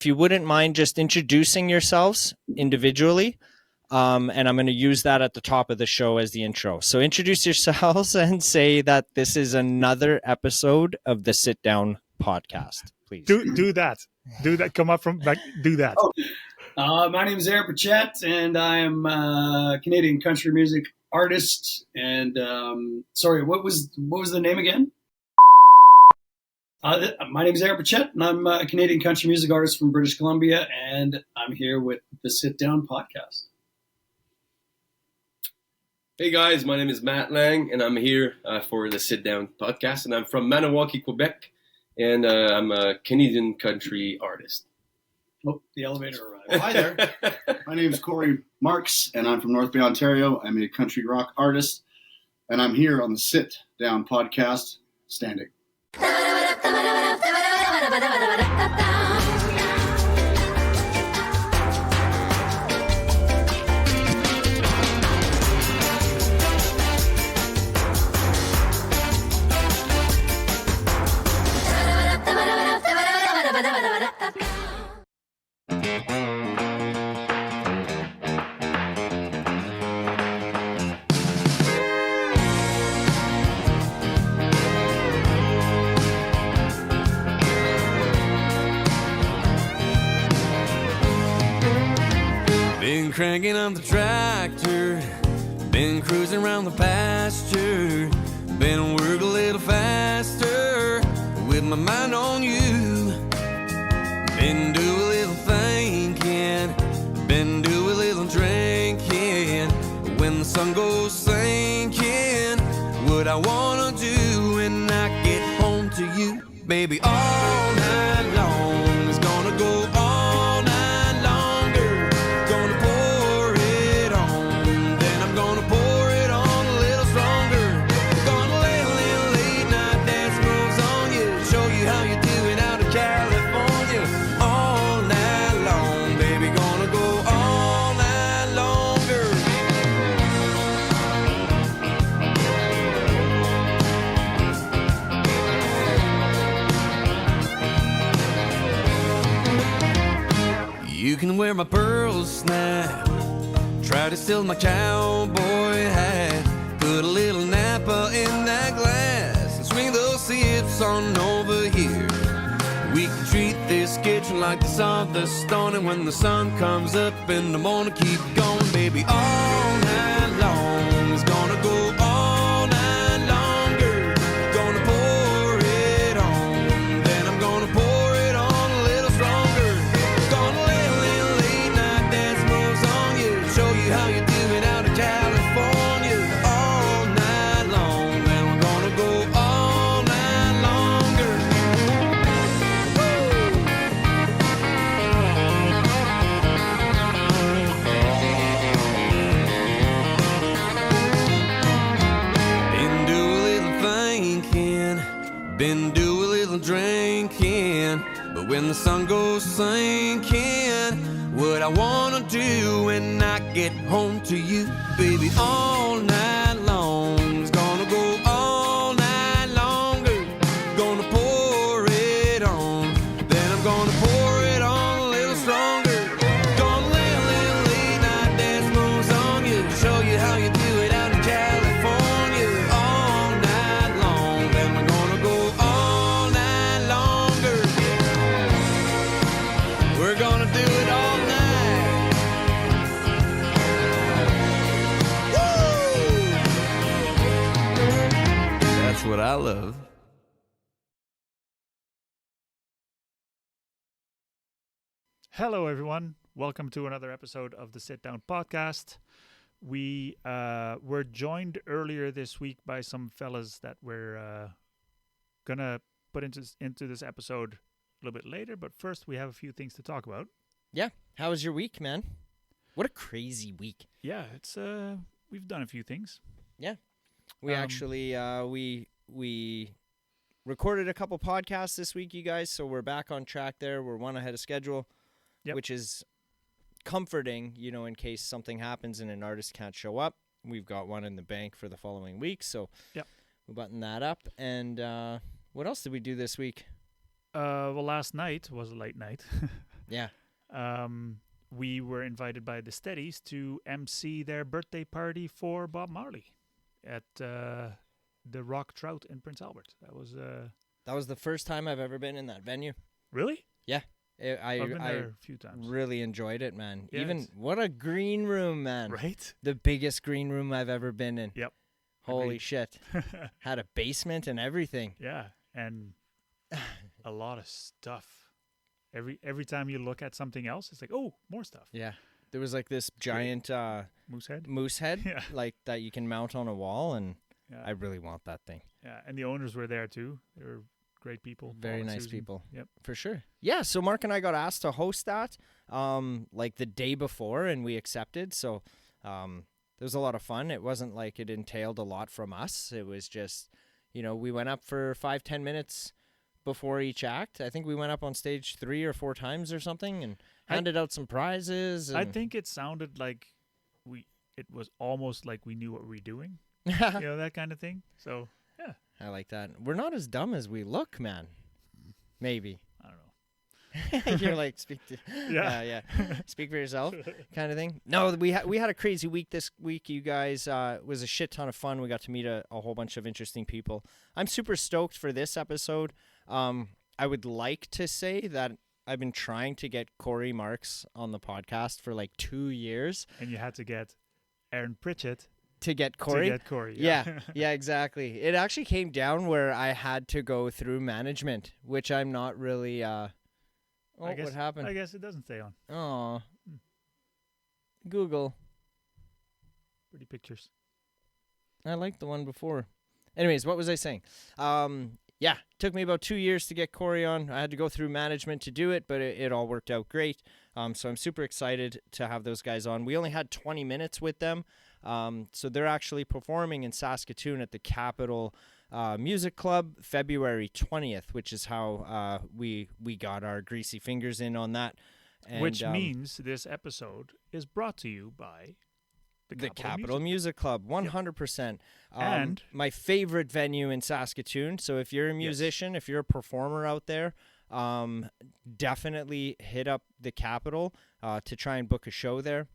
if you wouldn't mind just introducing yourselves individually. And I'm going to use that at the top of the show as the intro. So introduce yourselves and say that this is another episode of the Sit Down podcast, please. Do that. Come up from back. Do that. My name is Aaron Pritchett, and I am a Canadian country music artist. And sorry, what was the name again? My name is Aaron Pritchett, and I'm a Canadian country music artist from British Columbia, and I'm here with the Sit Down podcast. Hey guys, my name is Matt Lang, and I'm here for the Sit Down podcast, and I'm from Maniwaki, Quebec, and I'm a Canadian country artist. Oh, the elevator arrived. Well, hi there. My name is Cory Marks, and I'm from North Bay, Ontario. I'm a country rock artist, and I'm here on the Sit Down podcast, standing. Been cranking on the tractor, been cruising around the pasture, been work a little faster with my mind on you. Been do a little thinking, been do a little drinking. When the sun goes sinking, what I wanna do when I get home to you, baby, all night long is gonna go all night longer. Gonna pour it on, then I'm gonna pour it on a little stronger. Gonna lay a little late night dance moves on you, show you how you do it out of California. All night long, baby, gonna go all night longer. You can wear my pearl snap, try to steal my cowboy hat, put a little Napa in that glass and swing those sips on over here. We can treat this kitchen like the sawdust stone, and when the sun comes up in the morning, keep going, baby, all night long is gonna go all night longer. Gonna pour it on, then I'm gonna pour it on a little stronger. Gonna lay a little late night dance moves on you, show you how you do it out of California. All night long, then we're gonna go all night longer. Been do a little thinking, been do a little drinking, but when the sun goes sinking, what I wanna do when I get home to you, baby, all night long is gonna go all night longer. Gonna pour it on, then I'm gonna pour it on a little stronger. Gonna lay a little late night dance moves on you, show you how you do it out in California. All night long, then we're gonna go all night longer. We're gonna do it all night. Woo! That's what I love. Hello, everyone. Welcome to another episode of the Sit Down podcast. We were joined earlier this week by some fellas that we're gonna put into this episode a little bit later. But first, we have a few things to talk about. Yeah. How was your week, man? What a crazy week. Yeah, it's we've done a few things. Yeah. We actually we recorded a couple podcasts this week, you guys, so we're back on track there. We're one ahead of schedule, which is comforting, you know, in case something happens and an artist can't show up. We've got one in the bank for the following week, so we'll button that up. And what else did we do this week? Well, last night was a late night. Yeah. We were invited by the Steadies to MC their birthday party for Bob Marley at the Rock Trout in Prince Albert. That was the first time I've ever been in that venue. Really? Yeah. I've been there a few times. Really enjoyed it, man. Yeah, Even what a green room, man. Right? The biggest green room I've ever been in. Yep. Holy Agreed. shit. Had a basement and everything. Yeah, and a lot of stuff. Every time you look at something else, it's like, oh, more stuff. Yeah. There was like this giant Moose head. yeah. like that you can mount on a wall, and Yeah. I really want that thing. Yeah, and the owners were there too. They were great people. Very Paul and nice Susan. people. Yep. For sure. Yeah, so Mark and I got asked to host that like the day before, and we accepted. So it was a lot of fun. It wasn't like it entailed a lot from us. It was just, we went up for 5-10 minutes before each act. I think we went up on stage 3 or 4 times or something and handed out some prizes. And I think it sounded like it was almost like we knew what we were doing. That kind of thing. So, yeah. I like that. We're not as dumb as we look, man. Maybe. I don't know. You're like, speak to yeah. Speak for yourself kind of thing. No, we had a crazy week this week, you guys. It was a shit ton of fun. We got to meet a whole bunch of interesting people. I'm super stoked for this episode. I would like to say that I've been trying to get Cory Marks on the podcast for like 2 years. And you had to get Aaron Pritchett to get Cory. Yeah. Yeah, exactly. It actually came down where I had to go through management, which I'm not really what happened? I guess it doesn't stay on. Oh. Google. Pretty pictures. I liked the one before. Anyways, what was I saying? Yeah, took me about 2 years to get Cory on. I had to go through management to do it, but it all worked out great. So I'm super excited to have those guys on. We only had 20 minutes with them. So they're actually performing in Saskatoon at the Capital Music Club February 20th, which is how we got our greasy fingers in on that. And, which means this episode is brought to you by the Capital Music Club, 100%. And my favorite venue in Saskatoon. So if you're a musician, if you're a performer out there, definitely hit up the Capital to try and book a show there.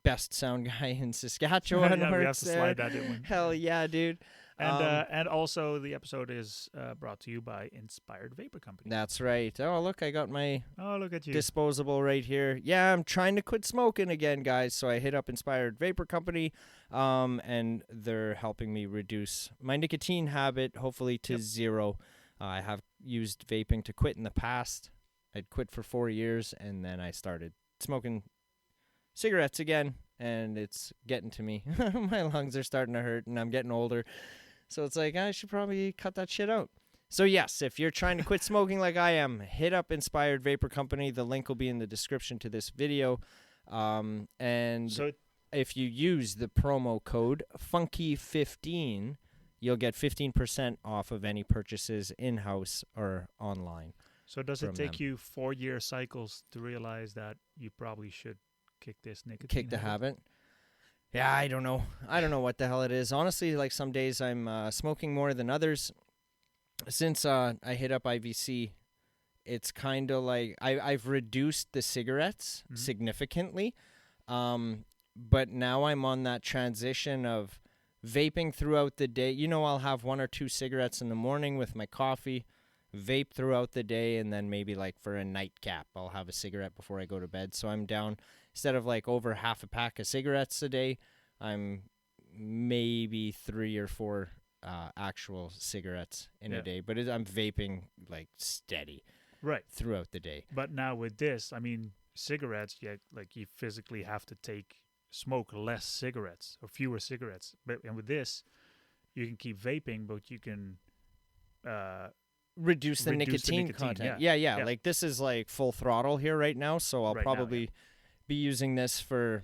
Best sound guy in Saskatchewan. Yeah, we have works to there. slide that in. Hell yeah, dude. And also the episode is brought to you by Inspired Vapor Company. That's right. Oh, look, I got my look at you. disposable right here. Yeah, I'm trying to quit smoking again, guys. So I hit up Inspired Vapor Company, and they're helping me reduce my nicotine habit, hopefully to zero. I have used vaping to quit in the past. I'd quit for 4 years, and then I started smoking cigarettes again, and it's getting to me. My lungs are starting to hurt, and I'm getting older. So it's like, I should probably cut that shit out. So yes, if you're trying to quit smoking like I am, hit up Inspired Vapor Company. The link will be in the description to this video. And So if you use the promo code FUNKY15, you'll get 15% off of any purchases in-house or online. So does it from take them. you 4-year cycles to realize that you probably should kick this nicotine Kick the habit. Yeah, I don't know. I don't know what the hell it is. Honestly, like some days I'm smoking more than others. Since I hit up IVC, it's kind of like I've reduced the cigarettes significantly. But now I'm on that transition of vaping throughout the day. I'll have 1 or 2 cigarettes in the morning with my coffee, vape throughout the day, and then maybe like for a nightcap, I'll have a cigarette before I go to bed. So I'm down, instead of like over half a pack of cigarettes a day, I'm maybe 3 or 4 actual cigarettes in a day. But I'm vaping like steady throughout the day. But now with this, I mean, cigarettes, you physically have to smoke less cigarettes or fewer cigarettes. And with this, you can keep vaping, but you can reduce the nicotine content. Yeah. Like this is like full throttle here right now, so I'll probably be using this for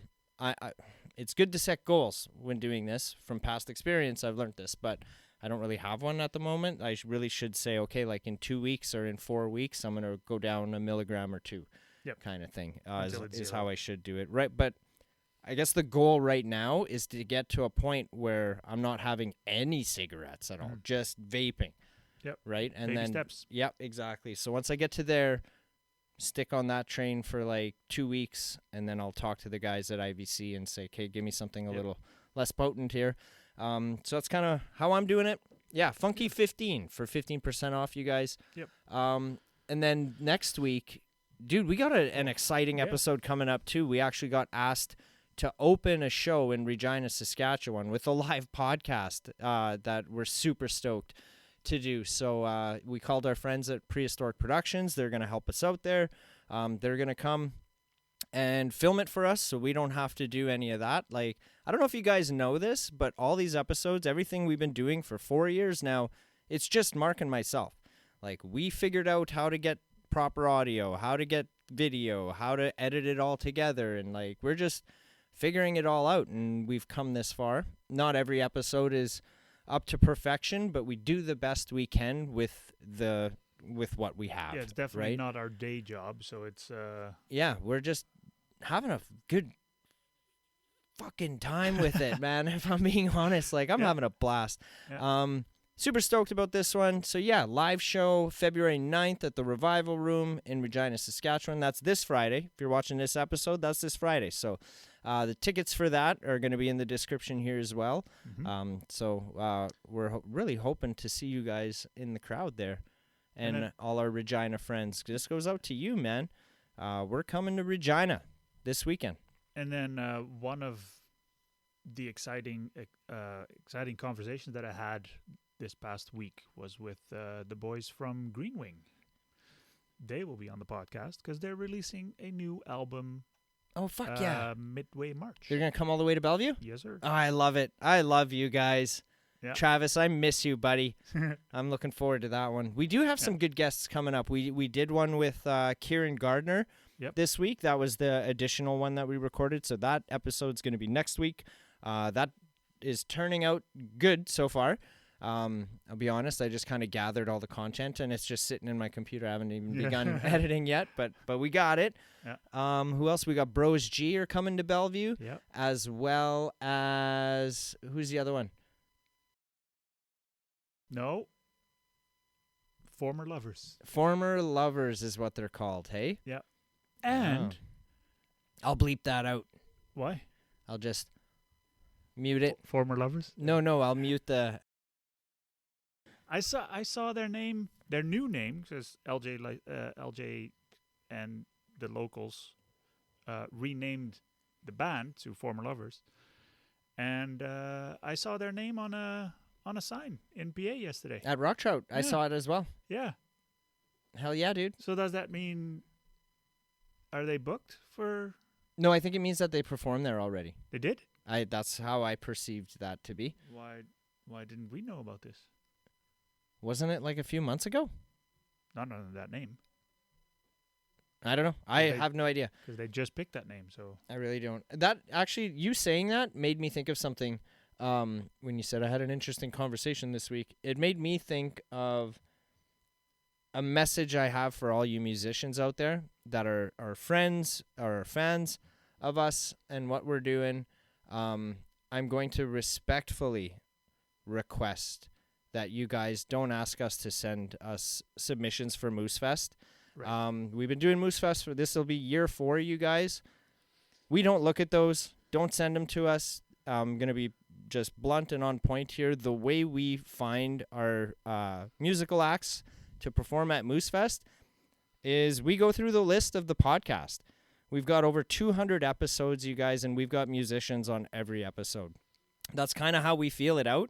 it's good to set goals when doing this. From past experience, I've learned this, but I don't really have one at the moment. I really should say, okay, like in 2 weeks or in 4 weeks, I'm going to go down 1 milligram or 2 kind of thing is how I should do it. Right. But I guess the goal right now is to get to a point where I'm not having any cigarettes at all, just vaping. Yep. Right. And Baby then steps. Yep, exactly. So once I get to there, stick on that train for like 2 weeks, and then I'll talk to the guys at IVC and say, okay, give me something a little less potent here. So that's kind of how I'm doing it. Yeah, Funky 15 for 15% off, you guys. Yep. And then next week, dude, we got an exciting episode coming up too. We actually got asked to open a show in Regina, Saskatchewan with a live podcast that we're super stoked to do. So we called our friends at Prehistoric Productions. They're going to help us out there. They're going to come and film it for us so we don't have to do any of that. Like, I don't know if you guys know this, but all these episodes, everything we've been doing for 4 years now, it's just Mark and myself. Like, we figured out how to get proper audio, how to get video, how to edit it all together, and like, we're just figuring it all out, and we've come this far. Not every episode is up to perfection, but we do the best we can with what we have. Yeah, it's definitely right? not our day job, so it's Yeah, we're just having a good fucking time with it, man. If I'm being honest, like, I'm having a blast. Yeah. Super stoked about this one. So yeah, live show February 9th at the Revival Room in Regina, Saskatchewan. That's this Friday. If you're watching this episode, that's this Friday. So the tickets for that are going to be in the description here as well. We're really hoping to see you guys in the crowd there, and all our Regina friends. This goes out to you, man. We're coming to Regina this weekend. And then one of the exciting conversations that I had this past week was with the boys from Green Wing. They will be on the podcast because they're releasing a new album. Oh, fuck yeah. Midway March. They're going to come all the way to Bellevue? Yes, sir. Oh, I love it. I love you guys. Yeah. Travis, I miss you, buddy. I'm looking forward to that one. We do have some good guests coming up. We did one with Kieran Gardner this week. That was the additional one that we recorded. So that episode's going to be next week. That is turning out good so far. I'll be honest, I just kind of gathered all the content, and it's just sitting in my computer. I haven't even begun editing yet, but we got it. Yeah. Who else? We got Bros G are coming to Bellevue, as well as, who's the other one? No. Former Lovers. Former Lovers is what they're called, hey? Yeah. And I'll bleep that out. Why? I'll just mute it. Former Lovers? No, I'll mute the... I saw their name, their new name, because LJ and the locals renamed the band to Former Lovers, and I saw their name on a sign in PA yesterday. At Rock Trout, I saw it as well. Yeah. Hell yeah, dude. So does that mean, are they booked for? No, I think it means that they performed there already. They did? That's how I perceived that to be. Why didn't we know about this? Wasn't it like a few months ago? Not under that name. I don't know. I have no idea. Because they just picked that name, so. I really don't. That actually, you saying that made me think of something. When you said I had an interesting conversation this week, it made me think of a message I have for all you musicians out there that are friends or fans of us and what we're doing. I'm going to respectfully request that you guys don't ask us to send us submissions for Moosefest. Right. We've been doing Moosefest for this will be year 4, you guys. We don't look at those. Don't send them to us. I'm going to be just blunt and on point here. The way we find our musical acts to perform at Moosefest is we go through the list of the podcast. We've got over 200 episodes, you guys, and we've got musicians on every episode. That's kind of how we feel it out.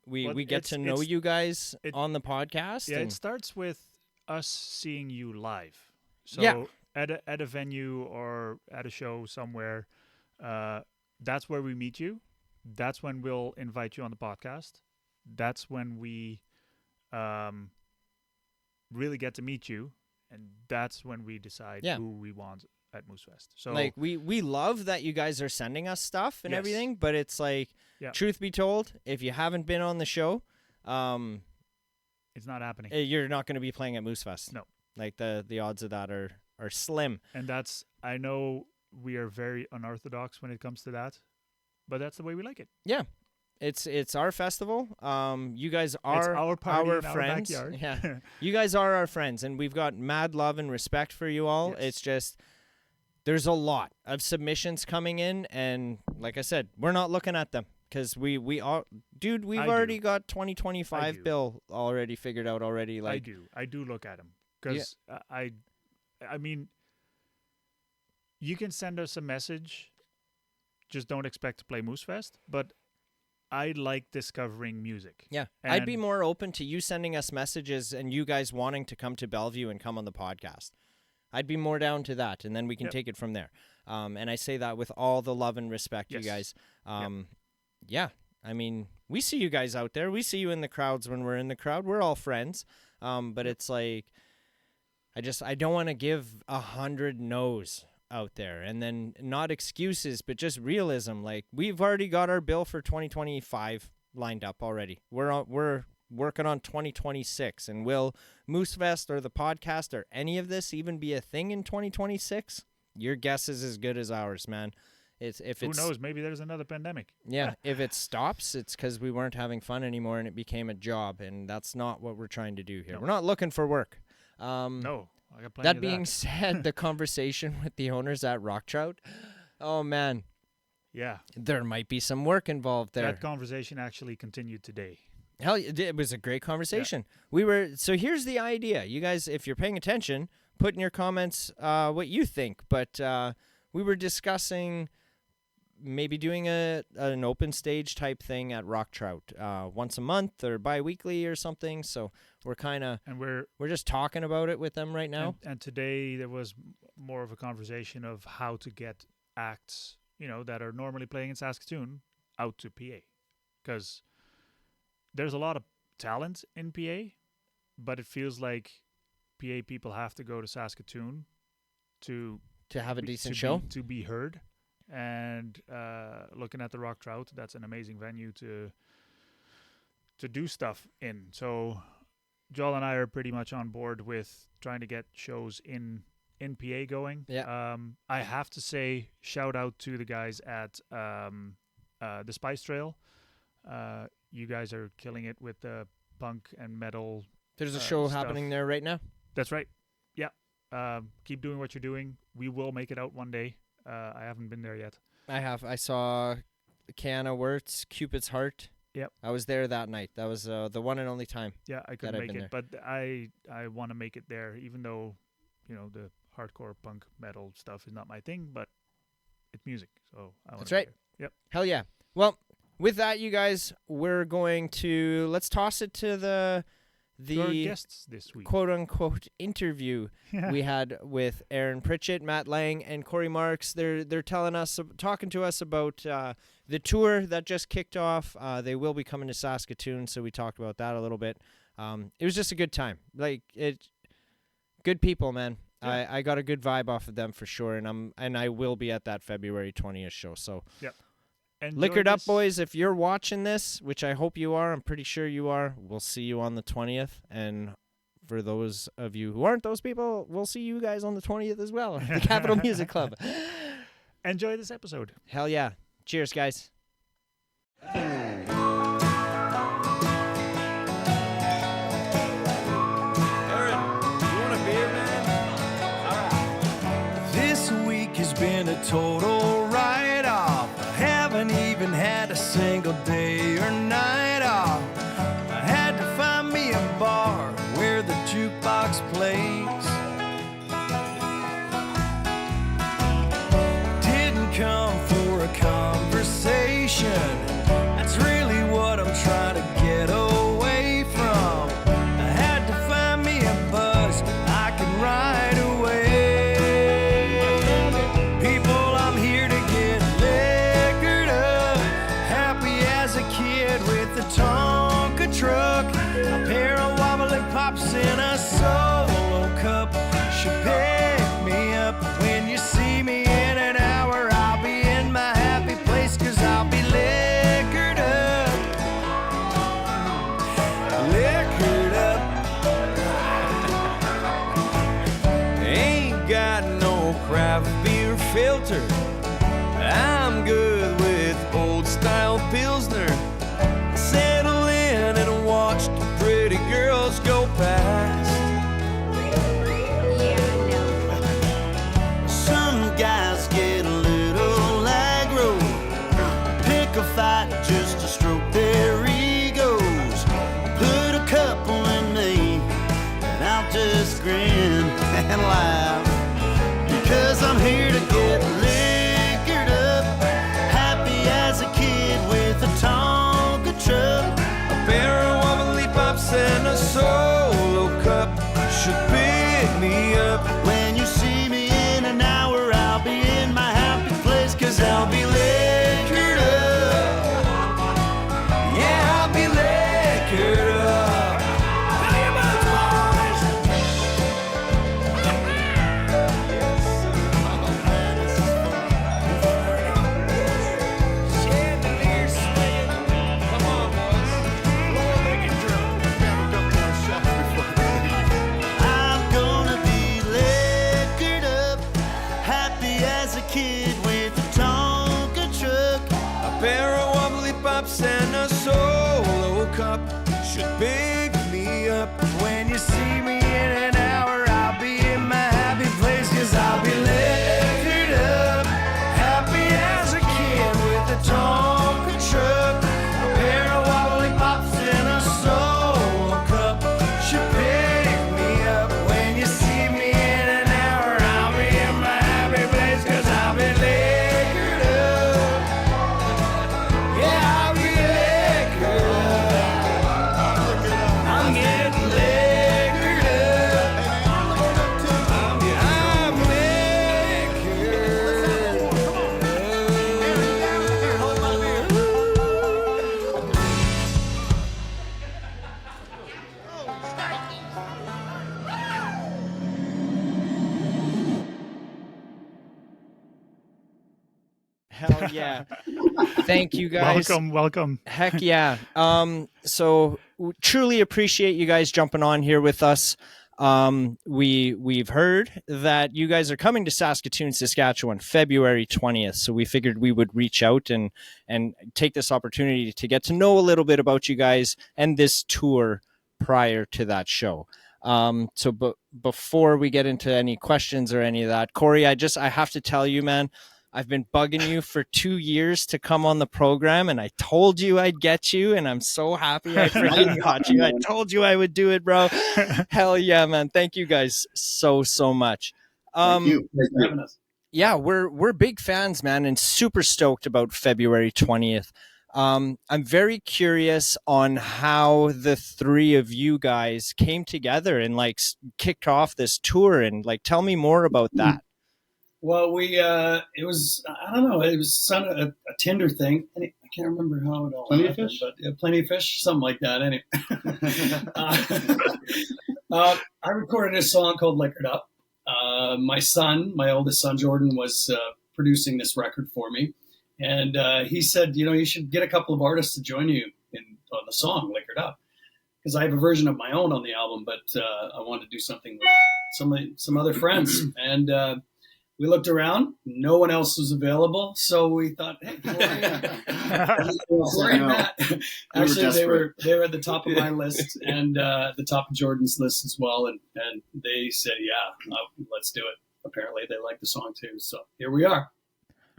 We get to know you guys on the podcast. Yeah, it starts with us seeing you live. So at a venue or at a show somewhere, that's where we meet you. That's when we'll invite you on the podcast. That's when we really get to meet you, and that's when we decide who we want at Moosefest. So like we love that you guys are sending us stuff and everything, but it's like truth be told, if you haven't been on the show, it's not happening. You're not going to be playing at Moosefest. No. Like the odds of that are slim. And I know we are very unorthodox when it comes to that, but that's the way we like it. Yeah. It's our festival. You guys are our party in friends. Our backyard. Yeah, you guys are our friends, and we've got mad love and respect for you all. Yes. It's just there's a lot of submissions coming in, and like I said, we're not looking at them because we've already got 2025 bill already figured out already. Like I do look at them because I mean, you can send us a message. Just don't expect to play Moosefest, but I like discovering music. Yeah, I'd be more open to you sending us messages and you guys wanting to come to Bellevue and come on the podcast. I'd be more down to that, and then we can take it from there. And I say that with all the love and respect, you guys. Yeah, I mean, we see you guys out there. We see you in the crowds when we're in the crowd. We're all friends. But it's like, I don't want to give 100 no's out there, and then not excuses, but just realism. Like, we've already got our bill for 2025 lined up already. We're working on 2026, and will Moosefest or the podcast or any of this even be a thing in 2026? Your guess is as good as ours, man. Who knows? Maybe there's another pandemic. Yeah, if it stops, it's because we weren't having fun anymore and it became a job, and that's not what we're trying to do here. No. We're not looking for work. No. That being said, the conversation with the owners at Rock Trout, oh man, yeah, there might be some work involved there. That conversation actually continued today. Hell, it was a great conversation. Yeah. So here's the idea, you guys. If you're paying attention, put in your comments what you think. But we were discussing maybe doing an open stage type thing at Rock Trout once a month or bi-weekly or something. So we're we're just talking about it with them right now. And today there was more of a conversation of how to get acts, that are normally playing in Saskatoon out to PA, because there's a lot of talent in PA, but it feels like PA people have to go to Saskatoon to have a decent show, to be heard. And looking at the Rock Trout, that's an amazing venue to do stuff in. So Joel and I are pretty much on board with trying to get shows in PA going. Yeah. I have to say, shout out to the guys at the Spice Trail. You guys are killing it with the punk and metal. There's a show happening there right now. That's right. Yeah. Keep doing what you're doing. We will make it out one day. I haven't been there yet. I have. I saw Kiana Wirtz, Cupid's Heart. Yep. I was there that night. That was the one and only time. Yeah, I couldn't make it, but I want to make it there, even though, the hardcore punk metal stuff is not my thing, but it's music, so I want to. That's right. Yep. Hell yeah. Well, with that, you guys, let's toss it to the our guests this week, quote unquote interview we had with Aaron Pritchett, Matt Lang, and Cory Marks. They're talking to us about the tour that just kicked off. They will be coming to Saskatoon, so we talked about that a little bit. It was just a good time. Good people, man. Yeah. I got a good vibe off of them for sure, and I will be at that February 20th show. So yeah. Liquored Up, boys, if you're watching this, which I hope you are, I'm pretty sure you are, we'll see you on the 20th. And for those of you who aren't those people, we'll see you guys on the 20th as well at the Capital Music Club. Enjoy this episode. Hell yeah. Cheers, guys. Aaron, you want a beer, man? All right. This week has been a total write-off. Haven't even had a single day or night off. I had to find me a bar where the jukebox plays. Didn't come for a conversation. That's really what I'm trying to get away from. I had to find me a buzz I can ride away. People, I'm here to get liquored up. Happy as a kid with a Tonka truck. A pair of wobbling pops in a solo cup. Should pick me up when you see me in an hour. I'll be in my happy place, 'cause I'll be liquored up. Liquored up. Ain't got no craft beer filter. I'm good with old style Pilsner. and laugh. Because I'm here to get liquored up, happy as a kid with a Tonka truck. A pair of wobbly pops and a solo cup should pick me up. When you see me in an hour, I'll be in my happy place, 'cause I'll be liquored up. Yeah, I'll be liquored up. Tell you about the boys. Chandelier swaying. Come on, boys. Low-legged drum. I'm gonna be liquored up, happy as a kid with a Tonka truck. A pair of wobbly pops and a solo cup should pick me up. When you see me in an hour, I'll be in my happy place, 'cause I'll be liquored up, happy as a kid with a Tonka truck. A pair of wobbly pops and a solo cup should pick me up. When you see me in an hour, I'll be in my happy place, 'cause I'll be liquored up. Yeah, I'll be liquored up. I'm getting liquored up. I'm Hell yeah. Thank you guys. Welcome. Heck yeah. So truly appreciate you guys jumping on here with us. We've heard that you guys are coming to Saskatoon, Saskatchewan, February 20th. So we figured we would reach out and take this opportunity to get to know a little bit about you guys and this tour prior to that show. Before we get into any questions or any of that, Cory, I have to tell you, man, I've been bugging you for 2 years to come on the program, and I told you I'd get you, and I'm so happy I freaking got you. I told you I would do it, bro. Hell yeah, man. Thank you guys so much. Thank you. Thanks for having us. Yeah, we're big fans, man, and super stoked about February 20th. I'm very curious on how the three of you guys came together and like kicked off this tour, and like tell me more about that. Well, it was, I don't know, it was a Tinder thing. I can't remember how it all Plenty of happened, Fish? but Plenty of Fish, something like that. Anyway, I recorded a song called Liquored Up. My oldest son, Jordan, was producing this record for me. And he said, you should get a couple of artists to join you on the song Liquored Up. Because I have a version of my own on the album, but I wanted to do something with some other friends. And we looked around, no one else was available, so we thought, hey, Cory and Matt. Actually, they were at the top of my list and the top of Jordan's list as well, and they said, yeah, let's do it. Apparently, they like the song too, so here we are.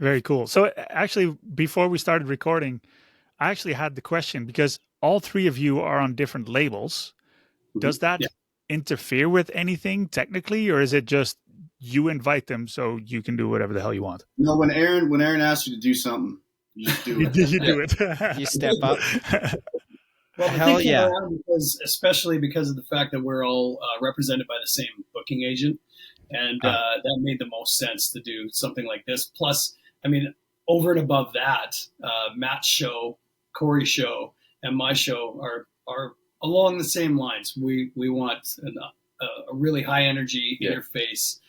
Very cool. So actually, before we started recording, I actually had the question, because all three of you are on different labels. Does that interfere with anything technically, or is it just you invite them so you can do whatever the hell you want? No, when Aaron asks you to do something, you just do it. You do it. You step up. Well, Hell yeah. Especially because of the fact that we're all represented by the same booking agent. And that made the most sense to do something like this. Plus, I mean, over and above that, Matt's show, Cory's show, and my show are along the same lines. We want a really high energy interface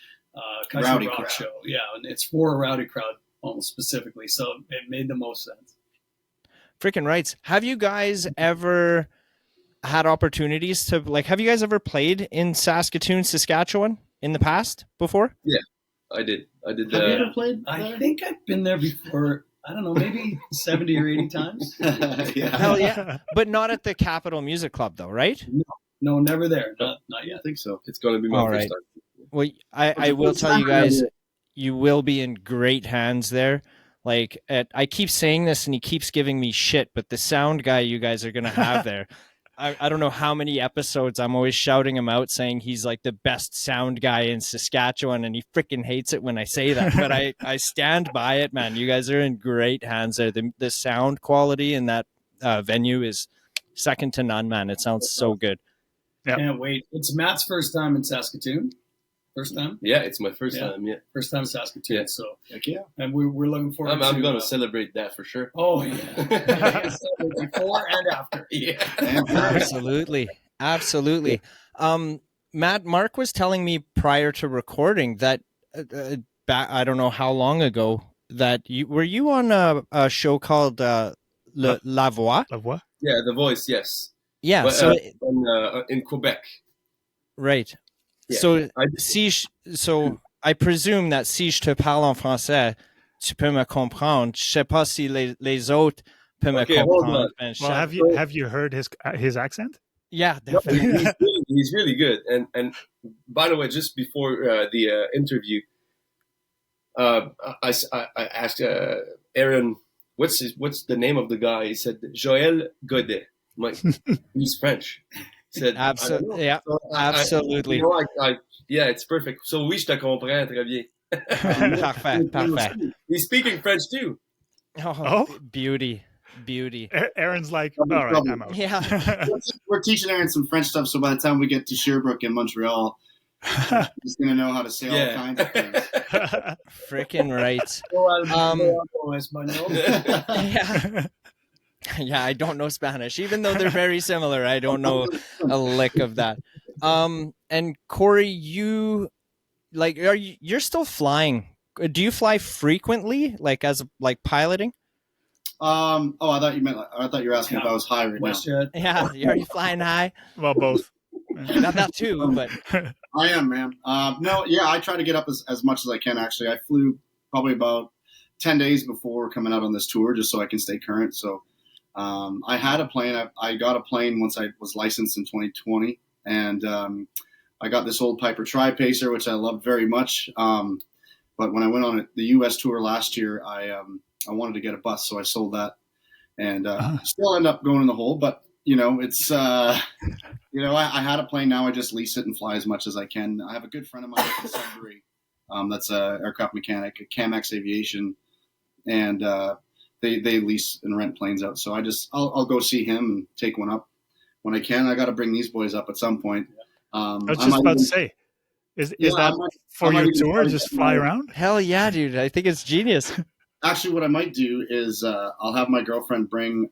country Rowdy rock crowd. show. Yeah, and it's for a rowdy crowd almost specifically. So it made the most sense. Freaking rights. Have you guys ever had opportunities to have you guys ever played in Saskatoon, Saskatchewan in the past before? Yeah, I did. Have you ever played there? I think I've been there before. I don't know, maybe 70 or 80 times. Yeah. Hell yeah. But not at the Capitol Music Club though, right? No, never there. Not yet. I think so. It's going to be my All first right. time. Well, I will tell you guys, you will be in great hands there. I keep saying this and he keeps giving me shit, but the sound guy you guys are going to have there, I don't know how many episodes I'm always shouting him out saying he's like the best sound guy in Saskatchewan, and he freaking hates it when I say that. But I stand by it, man. You guys are in great hands there. The sound quality in that venue is second to none, man. It sounds so good. Yep. Can't wait. It's Matt's first time in Saskatoon. First time? Yeah, it's my first time. Yeah, first time in Saskatoon. Yeah. So Heck yeah. and we're looking forward. I'm going to celebrate that for sure. Oh yeah, before and after. Yeah, Absolutely. Matt, Mark was telling me prior to recording that I don't know how long ago that were you on a show called La Voix? La Voix? Yeah, The Voice. Yes. Yeah. But, So in Quebec. right. Yeah, So I presume that si je te parle en français, tu peux me comprendre. Je sais pas si les autres peuvent me comprendre. Well, have you heard his accent? Yeah, No, definitely. he's really good. And by the way, just before the interview, I asked Aaron, what's the name of the guy? He said Joël Godet. I'm like, he's French. He said, Absolutely. Yeah, So absolutely. Yeah, it's perfect. So oui, je te comprends très bien. Parfait. He's speaking French too. Oh, beauty. Aaron's like, all right, I'm out. Yeah. We're teaching Aaron some French stuff, so by the time we get to Sherbrooke in Montreal, he's going to know how to say all kinds of things. Freaking right. Yeah, I don't know Spanish, even though they're very similar. I don't know a lick of that. And Cory, you're still flying. Do you fly frequently, like as piloting? I thought you were asking if I was high right now. Yeah, are you flying high? Well, both. Not that too, but I am, man. No, yeah, I try to get up as much as I can. Actually, I flew probably about 10 days before coming out on this tour, just so I can stay current. So I had a plane. I got a plane once I was licensed in 2020, and I got this old Piper Tri-Pacer, which I loved very much. But when I went on the U.S. tour last year, I wanted to get a bus, so I sold that, and still end up going in the hole. But it's I had a plane. Now I just lease it and fly as much as I can. I have a good friend of mine in Sudbury, that's a aircraft mechanic at Camex Aviation, and they lease and rent planes out. So I'll go see him and take one up when I can. I got to bring these boys up at some point. I was just about to say, is that for your tour? Just fly around? Hell yeah, dude! I think it's genius. Actually, what I might do is I'll have my girlfriend bring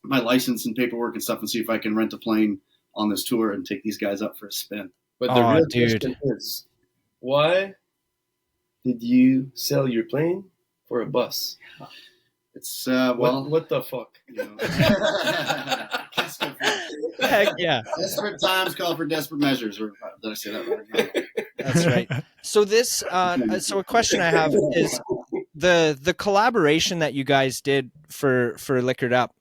my license and paperwork and stuff, and see if I can rent a plane on this tour and take these guys up for a spin. But the real question is, why did you sell your plane for a bus? It's what the fuck? Heck yeah! Desperate times call for desperate measures. Or did I say that right? That's right. So this, so a question I have is the collaboration that you guys did for Liquored Up.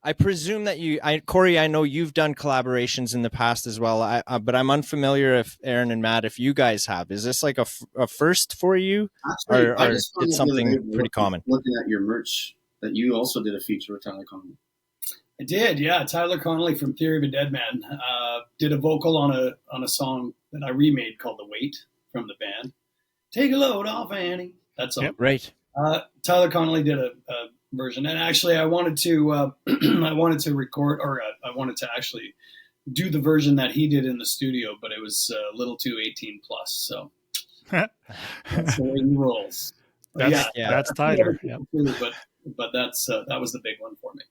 I presume that Cory, I know you've done collaborations in the past as well. But I'm unfamiliar if Aaron and Matt, if you guys have. Is this like a first for you, Actually, or it's something pretty common? Looking at your merch, that you also did a feature with Tyler Connolly. I did, yeah. Tyler Connolly from Theory of a Dead Man did a vocal on a song that I remade called "The Weight" from the band. Take a load off, Annie. That song. Yep. Right. Tyler Connolly did a version, and actually, I wanted to record, or I wanted to actually do the version that he did in the studio, but it was a little too 18 plus. So that's the way he rolls. That's Tyler. Yeah. But that was the big one for me.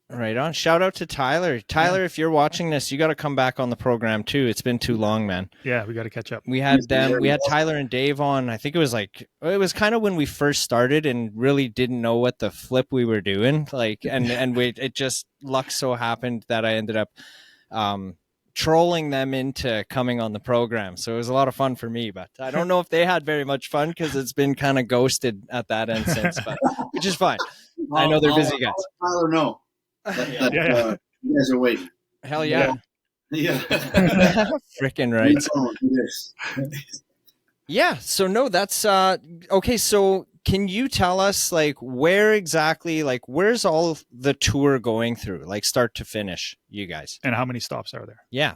Right on. Shout out to Tyler. Tyler, if you're watching this, you got to come back on the program too. It's been too long, man. Yeah, we got to catch up. We had Tyler and Dave on. I think it was kind of when we first started and really didn't know what the flip we were doing. It just luck so happened that I ended up trolling them into coming on the program. So it was a lot of fun for me, but I don't know if they had very much fun because it's been kind of ghosted at that end since, but which is fine. I know they're busy guys. Tyler, no. You guys are waiting. Hell yeah. Yeah. Freaking right. Yeah. So no, that's okay. So can you tell us like where exactly, like where's all the tour going through, like start to finish, you guys? And how many stops are there? Yeah.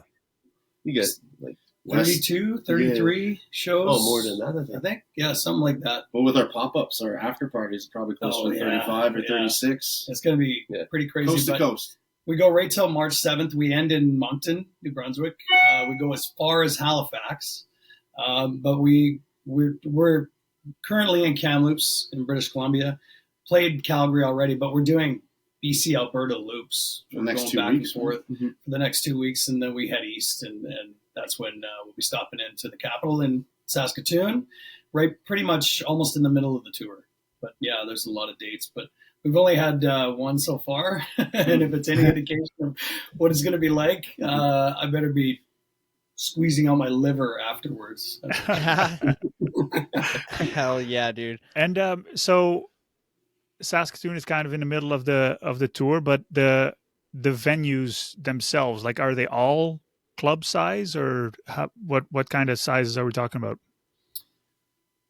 You guys like 32, 33 shows. Oh, more than that, I think. Yeah, something like that. Well, with our pop-ups, our after parties, probably closer to 35 or 36. It's going to be pretty crazy. Coast to coast. We go right till March 7th. We end in Moncton, New Brunswick. We go as far as Halifax. But we're currently in Kamloops in British Columbia. Played Calgary already, but we're doing BC Alberta loops. For the next 2 back weeks. and forth for the next 2 weeks, and then we head east, and that's when we'll be stopping into the capital in Saskatoon, right, pretty much almost in the middle of the tour. But yeah, there's a lot of dates, but we've only had one so far, and if it's any indication of what it's going to be like, I better be squeezing out my liver afterwards. Hell yeah, dude. And so Saskatoon is kind of in the middle of the tour, but the venues themselves, like, are they all club size, or what kind of sizes are we talking about?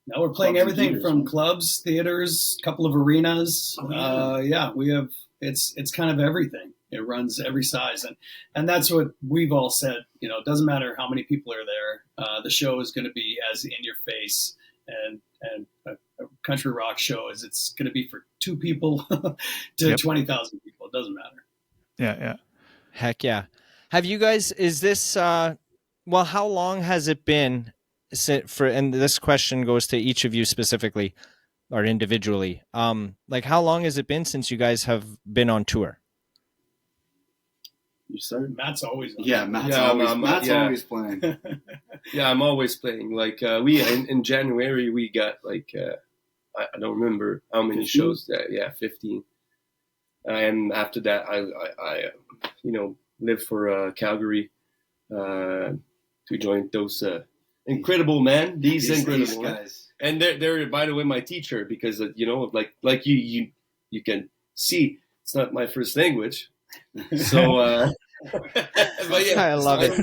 Now we're playing everything from clubs, theaters, a couple of arenas. We have it's kind of everything. It runs every size, and that's what we've all said. You know, it doesn't matter how many people are there. The show is going to be as in your face, and a country rock show is it's going to be for 2 people to 20,000 people. It doesn't matter. Yeah. Heck yeah. Have you guys, is this, how long has it been and this question goes to each of you specifically or individually. Like how long has it been since you guys have been on tour? You started? Matt's always on. Yeah, Matt's always playing. Yeah, I'm always playing. Like we in January we got like I don't remember how many 15? shows that. Yeah, 15. And after that, I lived for Calgary to join those incredible men. These incredible guys. And they're by the way my teacher, because like you can see it's not my first language. So but yeah, I love it.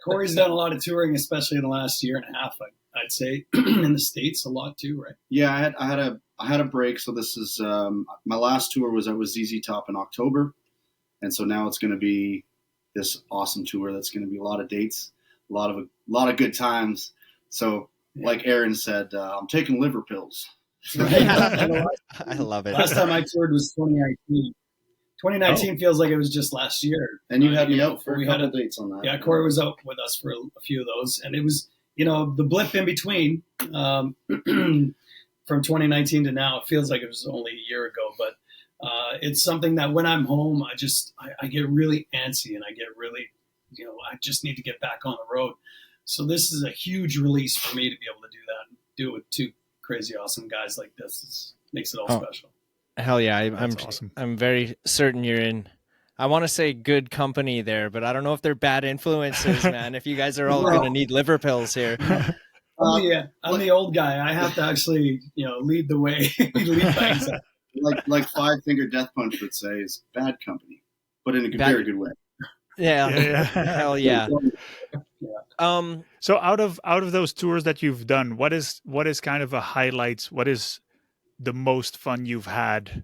Cory's done a lot of touring, especially in the last year and a half. I'd say in the States a lot too, right? Yeah, I had a break. So this is my last tour was ZZ Top in October, and so now it's going to be this awesome tour. That's going to be a lot of dates, a lot of good times. So like Aaron said, I'm taking liver pills. Right. I love it. Last time I toured was 2019. 2019 feels like it was just last year. And you had me out for a couple dates on that. Yeah, Cory was out with us for a few of those. And it was, the blip in between from 2019 to now, it feels like it was only a year ago. But it's something that when I'm home, I get really antsy and I get really, I just need to get back on the road. So this is a huge release for me to be able to do that and do it with 2 crazy awesome guys like this. Makes it all special. Hell yeah. I'm awesome. I'm very certain you're in, I want to say good company there, but I don't know if they're bad influences, man. If you guys are all going to need liver pills here. I'm the old guy. I have to actually, lead the way. Lead by example. Like Five Finger Death Punch would say, is bad company, but in a very good way. Yeah. Hell yeah. So out of those tours that you've done, what is kind of a highlights? What is the most fun you've had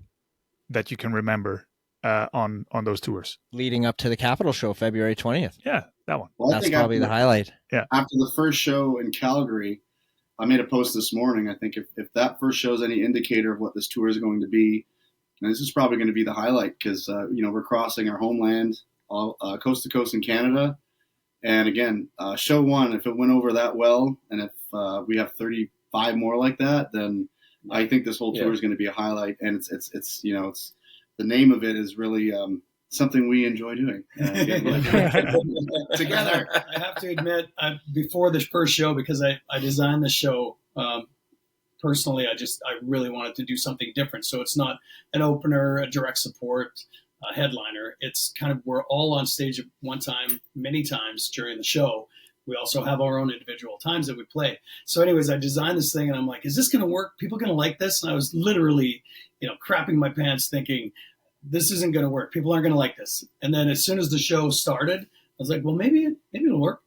that you can remember on those tours? Leading up to the Capitol show, February 20th. Yeah, that one. Well, that's probably the highlight. Yeah. After the first show in Calgary, I made a post this morning. I think if that first show is any indicator of what this tour is going to be, and this is probably going to be the highlight because we're crossing our homeland, coast to coast in Canada. And again, show 1, if it went over that well, and if we have 35 more like that, then I think this whole tour is going to be a highlight. And it's the name of it is really something we enjoy doing together. I have to admit, before this first show, because I designed the show personally, I really wanted to do something different. So it's not an opener, a direct support, headliner. It's kind of, we're all on stage at one time, many times during the show. We also have our own individual times that we play. So anyways, I designed this thing and I'm like, is this going to work? People going to like this? And I was literally, crapping my pants thinking, this isn't going to work. People aren't going to like this. And then as soon as the show started, I was like, well, maybe it'll work.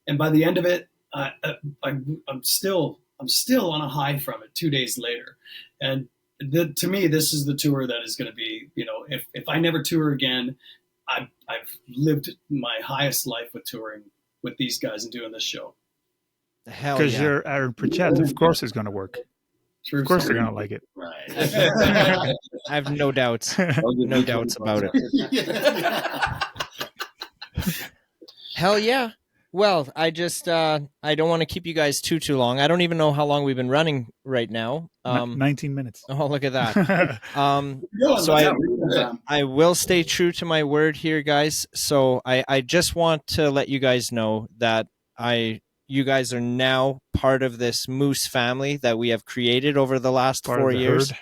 And by the end of it, I'm still on a high from it 2 days later. And to me, this is the tour that is going to be, if I never tour again, I've lived my highest life with touring with these guys and doing this show. Hell Because yeah. you're Aaron Pritchett, of course it's going to work. True Of course story. they're going to like it. Right. I have no doubts. No doubts about it. Hell yeah. Well, I just I don't want to keep you guys too long. I don't even know how long we've been running right now. 19 minutes. Oh, look at that. So Yeah. I will stay true to my word here, guys. So I just want to let you guys know that you guys are now part of this Moose family that we have created over the last Part 4 of the years.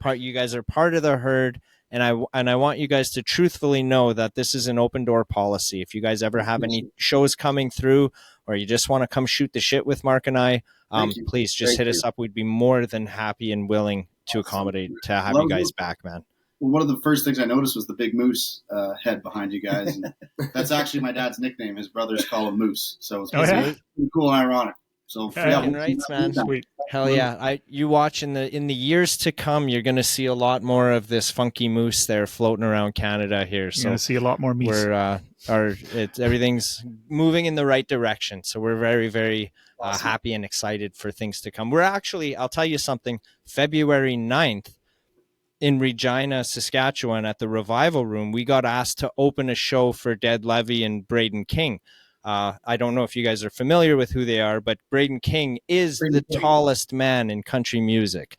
herd. You guys are part of the herd. And I want you guys to truthfully know that this is an open door policy. If you guys ever have any shows coming through, or you just want to come shoot the shit with Mark and I, please just hit us up. We'd be more than happy and willing to accommodate, to have you guys back, man. Well, one of the first things I noticed was the big moose head behind you guys. And that's actually my dad's nickname. His brothers call him Moose. So it's pretty cool and ironic. So Fucking rights, man. Sweet. Hell yeah. You watch in the years to come, you're going to see a lot more of this funky moose there floating around Canada here. So You're going to see a lot more meat. everything's moving in the right direction. So we're very, very happy and excited for things to come. We're actually, I'll tell you something, February 9th in Regina, Saskatchewan at the Revival Room, we got asked to open a show for Dead Levy and Braden King. I don't know if you guys are familiar with who they are, but Braden King is the tallest man in country music.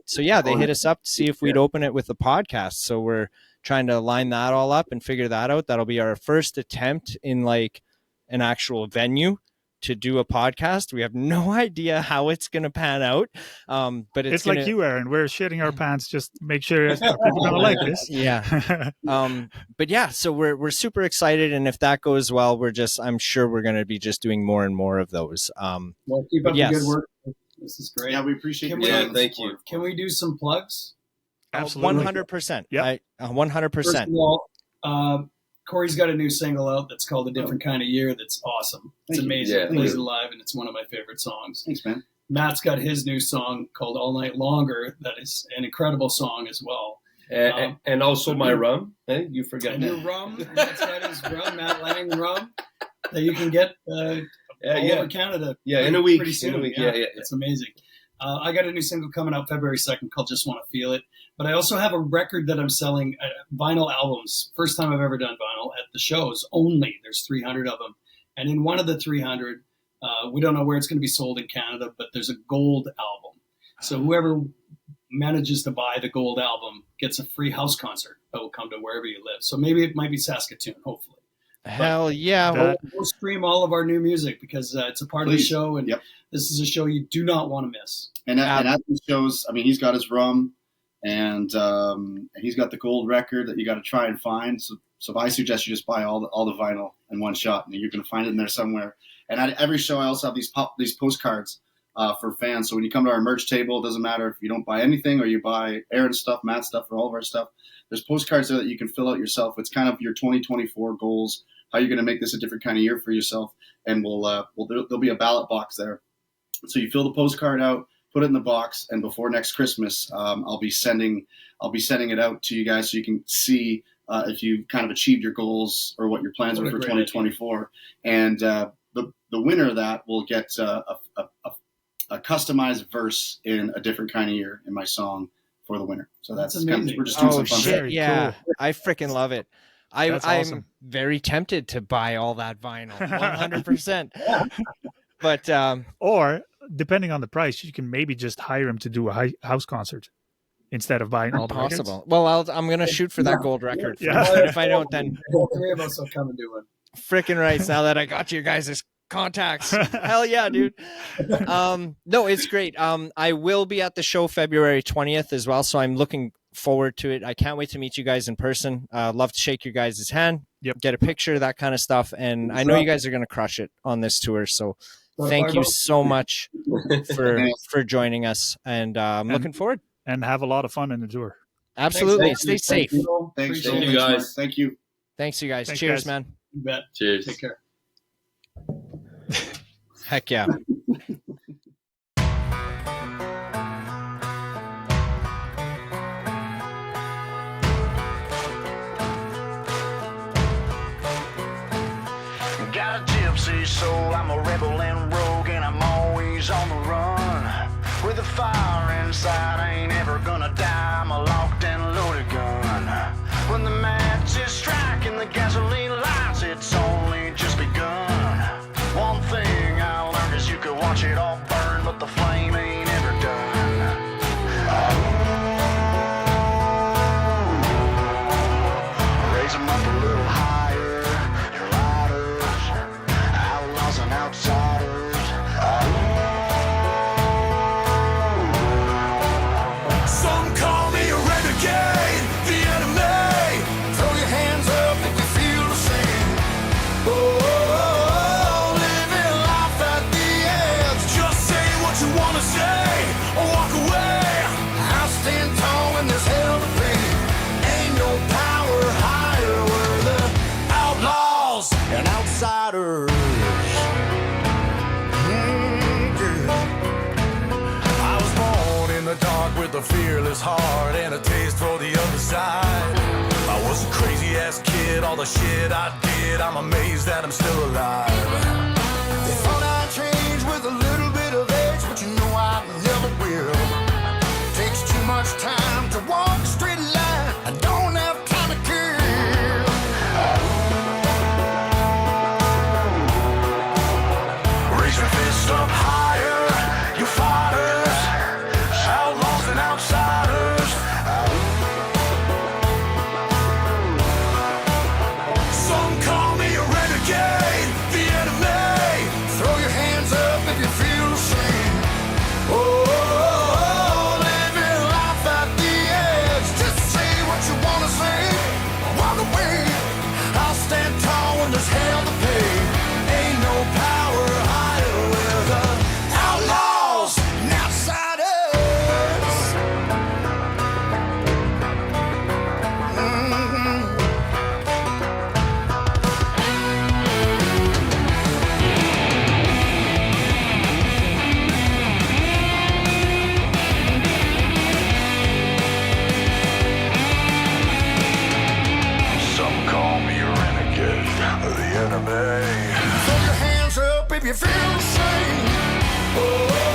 So yeah, they hit us up to see if we'd open it with the podcast. So we're trying to line that all up and figure that out. That'll be our first attempt in like an actual venue to do a podcast. We have no idea how it's going to pan out. But it's like you, Aaron. We're shitting our pants. Just make sure people don't like this. Yeah. But yeah, so we're super excited. And if that goes well, I'm sure we're going to be just doing more and more of those. Well, keep up the good work. This is great. Yeah, we appreciate it. Thank you. Can we do some plugs? Absolutely. 100%. Yeah. 100%. First of all, Cory's got a new single out that's called A Different Kind of Year that's awesome. It's amazing. It plays it live, and it's one of my favorite songs. Thanks, man. Matt's got his new song called All Night Longer. That is an incredible song as well. And also my rum. Hey, you forgot. New rum. Matt's got his rum, Matt Lang rum, that you can get all over Canada. Yeah, in a week. Pretty soon. In a week. Yeah. It's amazing. I got a new single coming out February 2nd called Just Want to Feel It. But I also have a record that I'm selling, vinyl albums. First time I've ever done vinyl at the shows only. There's 300 of them. And in one of the 300, we don't know where it's going to be sold in Canada, but there's a gold album. So whoever manages to buy the gold album gets a free house concert that will come to wherever you live. So maybe it might be Saskatoon, hopefully. Hell yeah. We'll stream all of our new music because it's a part of the show. And this is a show you do not want to miss. And at these shows, I mean, he's got his rum. And he's got the gold record that you got to try and find. So I suggest you just buy all the vinyl in one shot, and you're going to find it in there somewhere. And at every show, I also have these postcards for fans. So when you come to our merch table, it doesn't matter if you don't buy anything or you buy Aaron's stuff, Matt's stuff, or all of our stuff. There's postcards there that you can fill out yourself. It's kind of your 2024 goals, how you're going to make this a different kind of year for yourself. And there'll be a ballot box there. So you fill the postcard out, put it in the box, and before next Christmas, I'll be sending it out to you guys so you can see if you've kind of achieved your goals or what your plans are for 2024. And the winner of that will get a customized verse in A Different Kind of Year in my song for the winner. So that's amazing. We're just doing some fun shit, yeah. Cool. I freaking love it. I'm awesome. Very tempted to buy all that vinyl, 100%. But or depending on the price, you can maybe just hire him to do a house concert instead of buying all the records. Well, I'm going to shoot for that gold record. Yeah. If I don't, then three of us will come and do one. Freaking rights. Now that I got you guys' contacts, hell yeah, dude. No, it's great. I will be at the show February 20th as well, so I'm looking forward to it. I can't wait to meet you guys in person. Love to shake your guys' hand, get a picture, that kind of stuff. And I know you guys are going to crush it on this tour. So thank you so much for joining us, and I'm looking forward. And have a lot of fun in the tour. Absolutely. Stay safe. Thanks, you guys. Thank you. Thanks, you guys. Thanks, Cheers, guys. man. You bet. Cheers. Take care. Heck yeah. Got a gypsy soul, I'm a rebel and rogue, and I'm always on the run. With a fire inside, I ain't ever gonna die, I'm a locked and loaded gun. When the match is striking the gasoline lights, it's only just begun. One thing I learned is you could watch it all burn, but the flame ain't ever done. Raise 'em up a little higher, your lighters, outlaws and outsiders. Some call me a renegade, the enemy. Throw your hands up if you feel the same. Oh, living life at the edge. Just say what you wanna say, or walk away. I'll stand tall when there's hell to pay. Ain't no power higher, we're the outlaws and outsiders. I was born in the dark with a fearless heart and a taste for the other side. I was a crazy ass kid, all the shit I did, I'm amazed that I'm still alive. They thought I'd change with a little bit of age, but you know I never will. Takes too much time to walk a straight line, I don't have time to kill. Raise your fist up higher, you fighters, outlaws and outsiders. Some call me a renegade, the enemy. Throw your hands up if you feel the same. Oh, living life at the edge. Just say what you wanna say, walk away. I'll stand tall when there's hell to pay. Ain't no power higher, we're the outlaws and outsiders. Some call me a renegade, the enemy. Throw your hands up if you feel the same. Oh,